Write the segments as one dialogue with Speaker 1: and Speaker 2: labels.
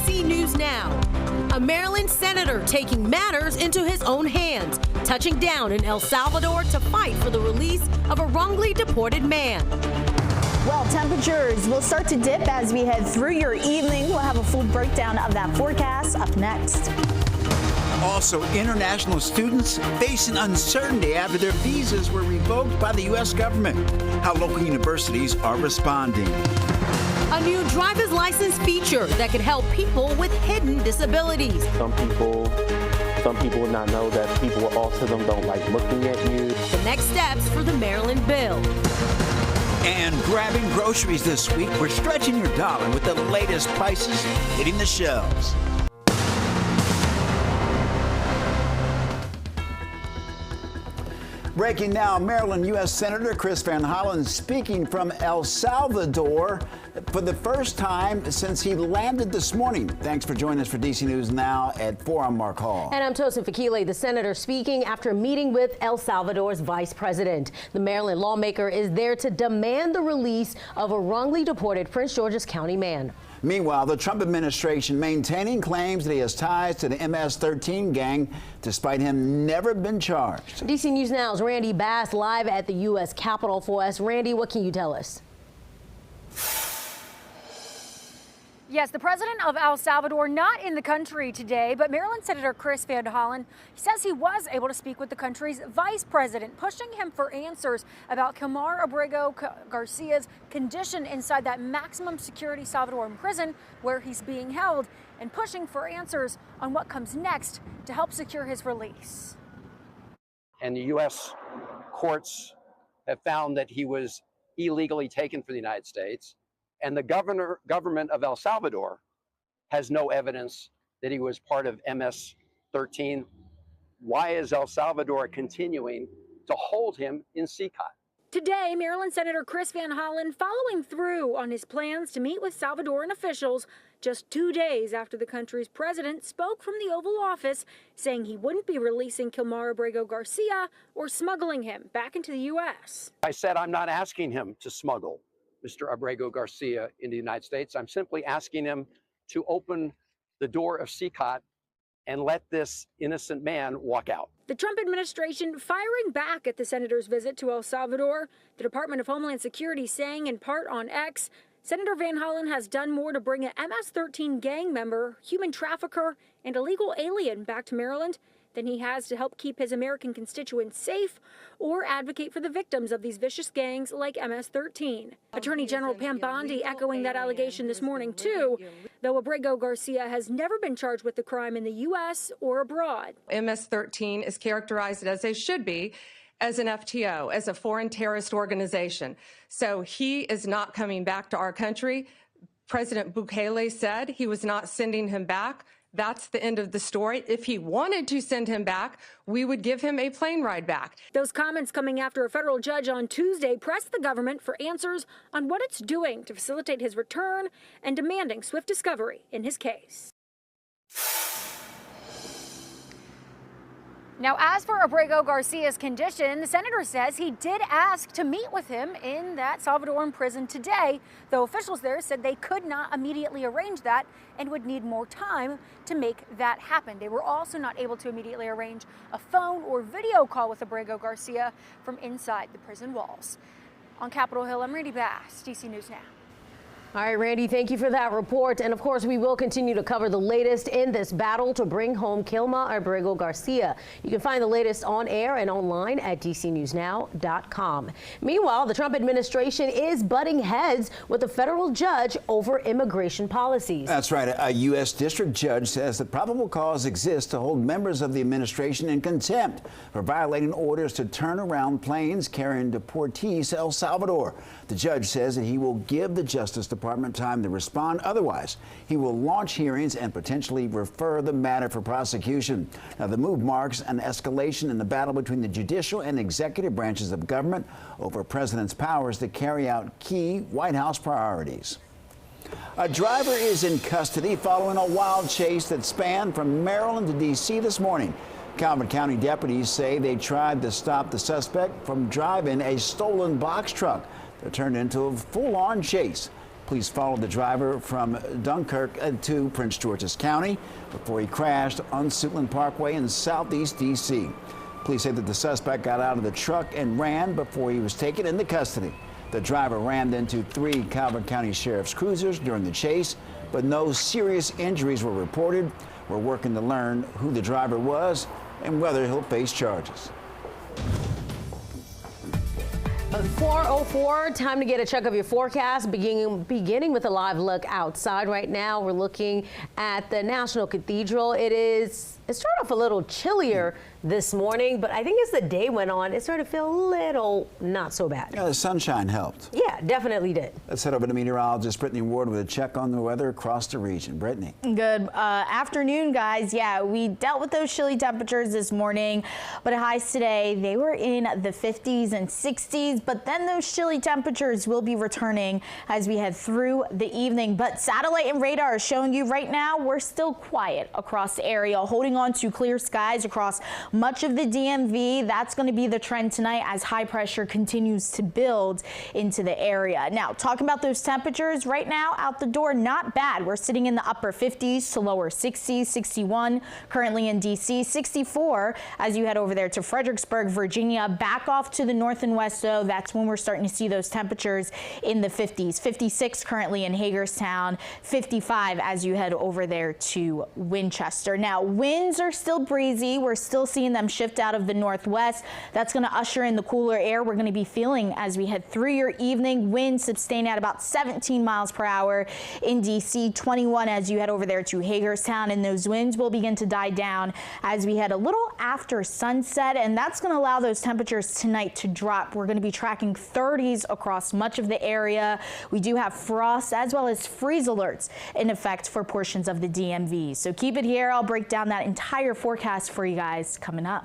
Speaker 1: DC News Now. A Maryland senator taking matters into his own hands, touching down in El Salvador to fight for the release of a wrongly deported man.
Speaker 2: Well, temperatures will start to dip as we head through your evening. We'll have a full breakdown of that forecast up next.
Speaker 3: Also, international students facing uncertainty after their visas were revoked by the U.S. government. How local universities are responding.
Speaker 1: A new driver's license feature that could help people with hidden disabilities.
Speaker 4: Some people would not know that people with autism don't like looking at you.
Speaker 1: The next steps for the Maryland bill.
Speaker 3: And grabbing groceries this week, we're stretching your dollar with the latest prices hitting the shelves. Breaking now, Maryland U.S. Senator Chris Van Hollen speaking from El Salvador for the first time since he landed this morning. Thanks for joining us for DC News Now at 4. I'm Mark Hall.
Speaker 1: And I'm Tosin Fakile, the senator speaking after meeting with El Salvador's vice president. The Maryland lawmaker is there to demand the release of a wrongly deported Prince George's County man.
Speaker 3: Meanwhile, the Trump administration maintaining claims that he has ties to the MS-13 gang, despite him never been charged.
Speaker 1: DC News Now's Randy Bass live at the U.S. Capitol for us. Randy, what can you tell us?
Speaker 5: Yes, the president of El Salvador not in the country today, but Maryland Senator Chris Van Hollen says he was able to speak with the country's vice president, pushing him for answers about Kilmar Abrego Garcia's condition inside that maximum security Salvadoran prison where he's being held, and pushing for answers on what comes next to help secure his release.
Speaker 6: And the U.S. courts have found that he was illegally taken from the United States. And the government of El Salvador has no evidence that he was part of MS-13. Why is El Salvador continuing to hold him in CICOT?
Speaker 5: Today, Maryland Senator Chris Van Hollen following through on his plans to meet with Salvadoran officials just 2 days after the country's president spoke from the Oval Office saying he wouldn't be releasing Kilmar Abrego Garcia or smuggling him back into the U.S.
Speaker 6: I said I'm not asking him to smuggle Mr. Abrego Garcia into the United States. I'm simply asking him to open the door of CICOT and let this innocent man walk out.
Speaker 5: The Trump administration firing back at the senator's visit to El Salvador. The Department of Homeland Security saying in part on X, Senator Van Hollen has done more to bring an MS-13 gang member, human trafficker, and illegal alien back to Maryland than he has to help keep his American constituents safe or advocate for the victims of these vicious gangs like MS-13. Attorney General Pam Bondi echoing that allegation this morning, too, though Abrego Garcia has never been charged with the crime in the U.S. or abroad.
Speaker 7: MS-13 is characterized as they should be as an FTO, as a foreign terrorist organization. So he is not coming back to our country. President Bukele said he was not sending him back. That's the end of the story. If he wanted to send him back, we would give him a plane ride back.
Speaker 5: Those comments coming after a federal judge on Tuesday pressed the government for answers on what it's doing to facilitate his return and demanding swift discovery in his case. Now, as for Abrego Garcia's condition, the senator says he did ask to meet with him in that Salvadoran prison today, though officials there said they could not immediately arrange that and would need more time to make that happen. They were also not able to immediately arrange a phone or video call with Abrego Garcia from inside the prison walls. On Capitol Hill, I'm Randy Bass, DC News Now.
Speaker 1: All right, Randy, thank you for that report. And of course, we will continue to cover the latest in this battle to bring home Kilmar Abrego Garcia. You can find the latest on air and online at dcnewsnow.com. Meanwhile, the Trump administration is butting heads with a federal judge over immigration policies.
Speaker 3: That's right. A U.S. district judge says that probable cause exists to hold members of the administration in contempt for violating orders to turn around planes carrying deportees to El Salvador. The judge says that he will give the Justice Department time to respond. Otherwise, he will launch hearings and potentially refer the matter for prosecution. Now, the move marks an escalation in the battle between the judicial and executive branches of government over president's powers to carry out key White House priorities. A driver is in custody following a wild chase that spanned from Maryland to D.C. this morning. Calvert County deputies say they tried to stop the suspect from driving a stolen box truck that turned into a full-on chase. Police followed the driver from Dunkirk to Prince George's County before he crashed on Suitland Parkway in southeast D.C. Police say that the suspect got out of the truck and ran before he was taken into custody. The driver rammed into 3 Calvert County Sheriff's cruisers during the chase, but no serious injuries were reported. We're working to learn who the driver was and whether he'll face charges.
Speaker 1: 4:04, time to get a check of your forecast, beginning with a live look outside right now. We're looking at the National Cathedral. It started off a little chillier this morning, but I think as the day went on, it started to feel a little not so bad.
Speaker 3: Yeah, the sunshine helped.
Speaker 1: Yeah, definitely did.
Speaker 3: Let's head over to meteorologist Brittany Ward with a check on the weather across the region. Brittany.
Speaker 2: Good afternoon, guys. Yeah, we dealt with those chilly temperatures this morning, but highs today, they were in the 50s and 60s, but then those chilly temperatures will be returning as we head through the evening. But satellite and radar are showing you right now we're still quiet across the area, holding on to clear skies across much of the DMV. That's going to be the trend tonight as high pressure continues to build into the area. Now, talking about those temperatures right now out the door, not bad. We're sitting in the upper 50s to lower 60s, 61 currently in DC, 64 as you head over there to Fredericksburg, Virginia. Back off to the north and west, though, that's when we're starting to see those temperatures in the 50s. 56 currently in Hagerstown, 55 as you head over there to Winchester. Now, winds are still breezy. We're still seeing them shift out of the northwest. That's going to usher in the cooler air we're going to be feeling as we head through your evening. Winds sustain at about 17 miles per hour in DC, 21 as you head over there to Hagerstown, and those winds will begin to die down as we head a little after sunset, and that's going to allow those temperatures tonight to drop. We're going to be tracking 30s across much of the area. We do have frost as well as freeze alerts in effect for portions of the DMV. So keep it here. I'll break down that entire forecast for you guys coming up.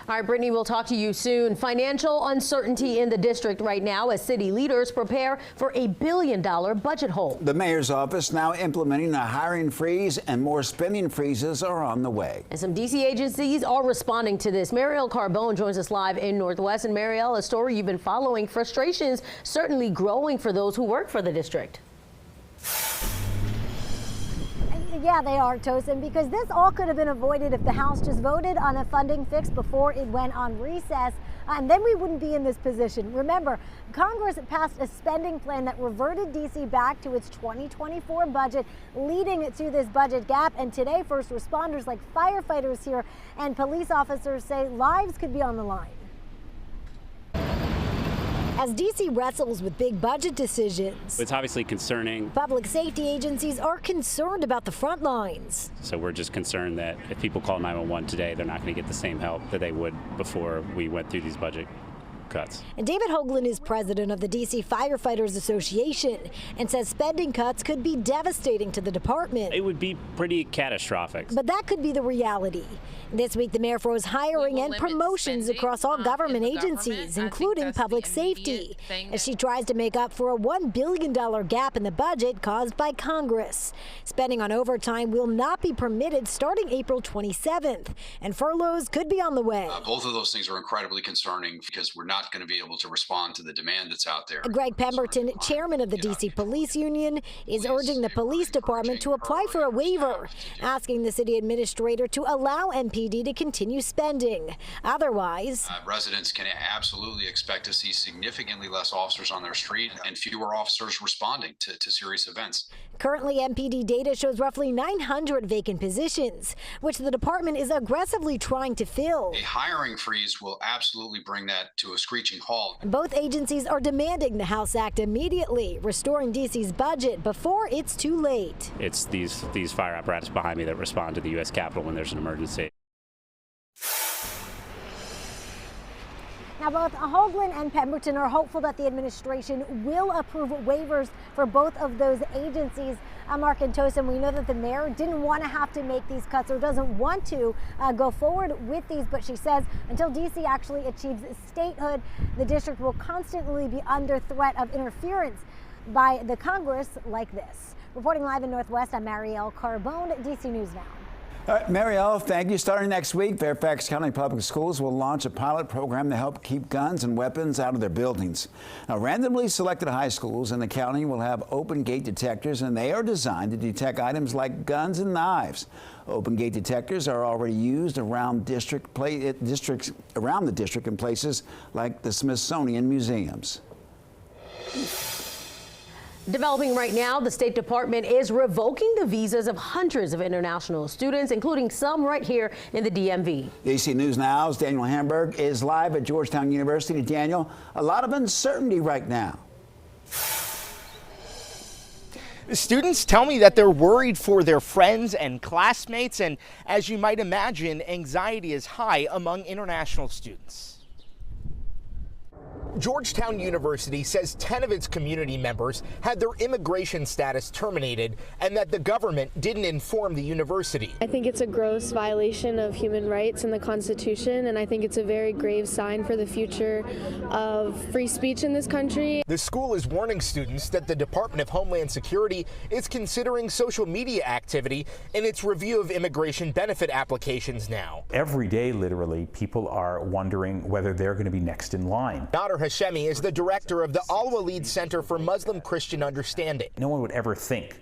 Speaker 1: All right, Brittany, we'll talk to you soon. Financial uncertainty in the district right now as city leaders prepare for a $1 billion budget hole.
Speaker 3: The mayor's office now implementing a hiring freeze, and more spending freezes are on the way.
Speaker 1: And some D.C. agencies are responding to this. Marielle Carbone joins us live in Northwest. And Marielle, a story you've been following. Frustrations certainly growing for those who work for the district.
Speaker 8: Yeah, they are, Tosin, because this all could have been avoided if the House just voted on a funding fix before it went on recess, and then we wouldn't be in this position. Remember, Congress passed a spending plan that reverted D.C. back to its 2024 budget, leading to this budget gap. And today, first responders like firefighters here and police officers say lives could be on the line. As D.C. wrestles with big budget decisions,
Speaker 9: it's obviously concerning.
Speaker 8: Public safety agencies are concerned about the front lines.
Speaker 9: So we're just concerned that if people call 911 today, they're not going to get the same help that they would before we went through these budget cuts.
Speaker 8: And David Hoagland is president of the D.C. Firefighters Association and says spending cuts could be devastating to the department.
Speaker 9: It would be pretty catastrophic.
Speaker 8: But that could be the reality. This week, the mayor froze hiring and promotions across all government agencies, including public safety, as she tries to make up for a $1 billion gap in the budget caused by Congress. Spending on overtime will not be permitted starting April 27th, and furloughs could be on the way.
Speaker 10: Both of those things are incredibly concerning because we're not going to be able to respond to the demand that's out there.
Speaker 8: Greg Pemberton, chairman of the D.C. Police Union, is urging the police department to apply for a waiver, asking the city administrator to allow MPD to continue spending. Otherwise,
Speaker 10: residents can absolutely expect to see significantly less officers on their street and fewer officers responding to serious events.
Speaker 8: Currently, MPD data shows roughly 900 vacant positions, which the department is aggressively trying to fill.
Speaker 10: A hiring freeze will absolutely bring that to a screeching halt.
Speaker 8: Both agencies are demanding the House act immediately, restoring D.C.'s budget before it's too late.
Speaker 9: It's these fire apparatus behind me that respond to the U.S. Capitol when there's an emergency.
Speaker 8: Now, both Hoagland and Pemberton are hopeful that the administration will approve waivers for both of those agencies. Mark and Tosin, we know that the mayor didn't want to have to make these cuts or doesn't want to go forward with these, but she says until D.C. actually achieves statehood, the district will constantly be under threat of interference by the Congress like this. Reporting live in Northwest, I'm Marielle Carbone, D.C. News Now.
Speaker 3: All right, Marielle, thank you. Starting next week, Fairfax County Public Schools will launch a pilot program to help keep guns and weapons out of their buildings. Now, randomly selected high schools in the county will have open gate detectors, and they are designed to detect items like guns and knives. Open gate detectors are already used around districts around the district in places like the Smithsonian museums.
Speaker 1: Developing right now, the State Department is revoking the visas of hundreds of international students, including some right here in the DMV.
Speaker 3: DC News Now's Daniel Hamburg is live at Georgetown University. Daniel, a lot of uncertainty right now.
Speaker 11: Students tell me that they're worried for their friends and classmates, and as you might imagine, anxiety is high among international students. Georgetown University says 10 of its community members had their immigration status terminated and that the government didn't inform the university.
Speaker 12: I think it's a gross violation of human rights and the Constitution, and I think it's a very grave sign for the future of free speech in this country.
Speaker 11: The school is warning students that the Department of Homeland Security is considering social media activity in its review of immigration benefit applications now.
Speaker 13: Every day, literally, people are wondering whether they're going to be next in line.
Speaker 11: Nader Hashemi is the director of the Al-Walid Center for Muslim Christian Understanding.
Speaker 13: No one would ever think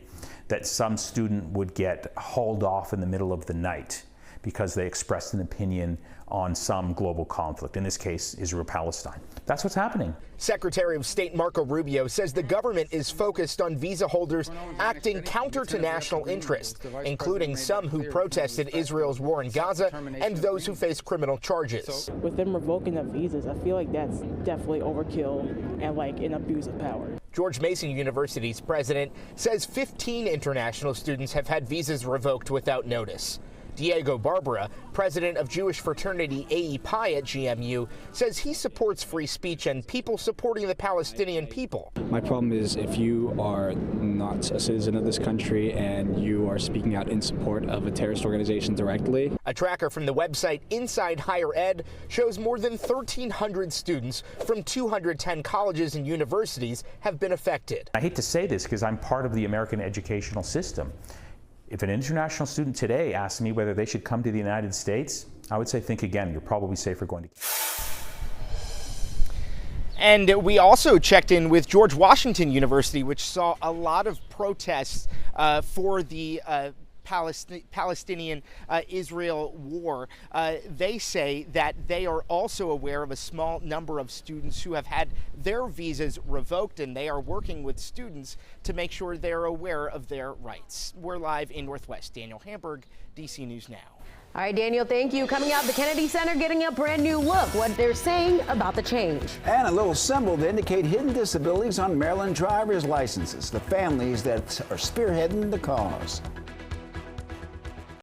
Speaker 13: that some student would get hauled off in the middle of the night because they expressed an opinion on some global conflict, in this case, Israel-Palestine. That's what's happening.
Speaker 11: Secretary of State Marco Rubio says the government is focused on visa holders acting counter to national interest, including some who protested Israel's war in Gaza and those who face criminal charges.
Speaker 14: With them revoking the visas, I feel like that's definitely overkill and like an abuse of power.
Speaker 11: George Mason University's president says 15 international students have had visas revoked without notice. Diego Barbara, president of Jewish fraternity AE Pi at GMU, says he supports free speech and people supporting the Palestinian people.
Speaker 15: My problem is if you are not a citizen of this country and you are speaking out in support of a terrorist organization directly.
Speaker 11: A tracker from the website Inside Higher Ed shows more than 1,300 students from 210 colleges and universities have been affected.
Speaker 13: I hate to say this because I'm part of the American educational system. If an international student today asked me whether they should come to the United States, I would say think again. You're probably safer going to.
Speaker 11: And we also checked in with George Washington University, which saw a lot of protests for the Palestinian-Israel war. They say that they are also aware of a small number of students who have had their visas revoked, and they are working with students to make sure they're aware of their rights. We're live in Northwest. Daniel Hamburg, DC News Now.
Speaker 1: All right, Daniel, thank you. Coming up, the Kennedy Center getting a brand new look. What they're saying about the change.
Speaker 3: And a little symbol to indicate hidden disabilities on Maryland driver's licenses. The families that are spearheading the cause.